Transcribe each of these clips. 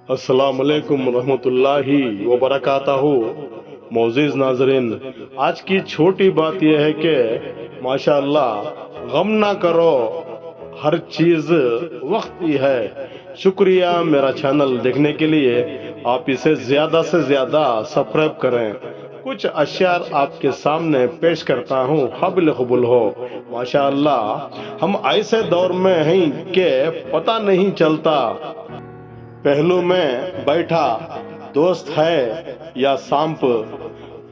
السلام علیکم ورحمۃ اللہ وبرکاتہ۔ معزز ناظرین، آج کی چھوٹی بات یہ ہے کہ ماشاء اللہ غم نہ کرو، ہر چیز وقت ہی ہے۔ شکریہ میرا چینل دیکھنے کے لیے، آپ اسے زیادہ سے زیادہ سبسکرائب کریں۔ کچھ اشعار آپ کے سامنے پیش کرتا ہوں، قابل قبول ہو۔ ماشاء اللہ ہم ایسے دور میں ہیں کہ پتہ نہیں چلتا پہلو میں بیٹھا دوست ہے یا سانپ۔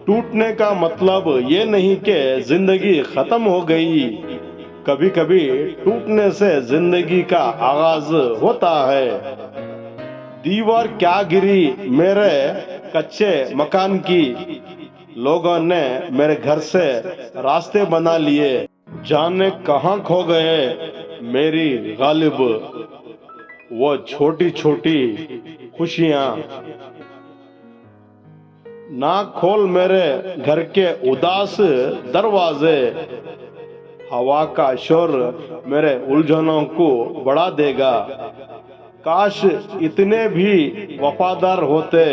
ٹوٹنے کا مطلب یہ نہیں کہ زندگی ختم ہو گئی، کبھی کبھی ٹوٹنے سے زندگی کا آغاز ہوتا ہے۔ دیوار کیا گری میرے کچے مکان کی، لوگوں نے میرے گھر سے راستے بنا لیے، جانے کہاں کھو گئے میری غالب وہ چھوٹی چھوٹی خوشیاں۔ نہ کھول میرے گھر کے اداس دروازے، ہوا کا شور میرے الجھنوں کو بڑھا دے گا۔ کاش اتنے بھی وفادار ہوتے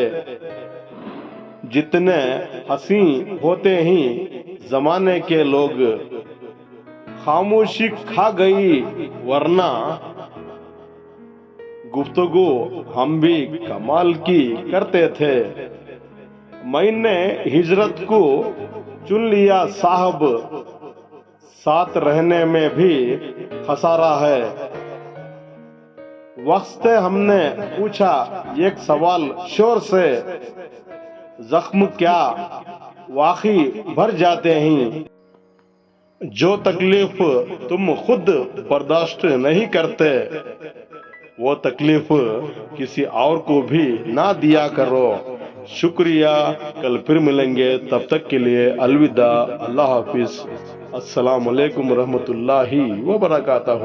جتنے حسین ہوتے ہیں زمانے کے لوگ۔ خاموشی کھا گئی ورنہ گفتگو ہم بھی کمال کی کرتے تھے۔ میں نے ہجرت کو چن لیا صاحب، ساتھ رہنے میں بھی خسارہ ہے۔ وقت سے ہم نے پوچھا ایک سوال شور سے، زخم کیا واقعی بھر جاتے ہیں؟ جو تکلیف تم خود برداشت نہیں کرتے، وہ تکلیف کسی اور کو بھی نہ دیا کرو۔ شکریہ، کل پھر ملیں گے، تب تک کے لیے الوداع، اللہ حافظ، السلام علیکم ورحمۃ اللہ وبرکاتہ۔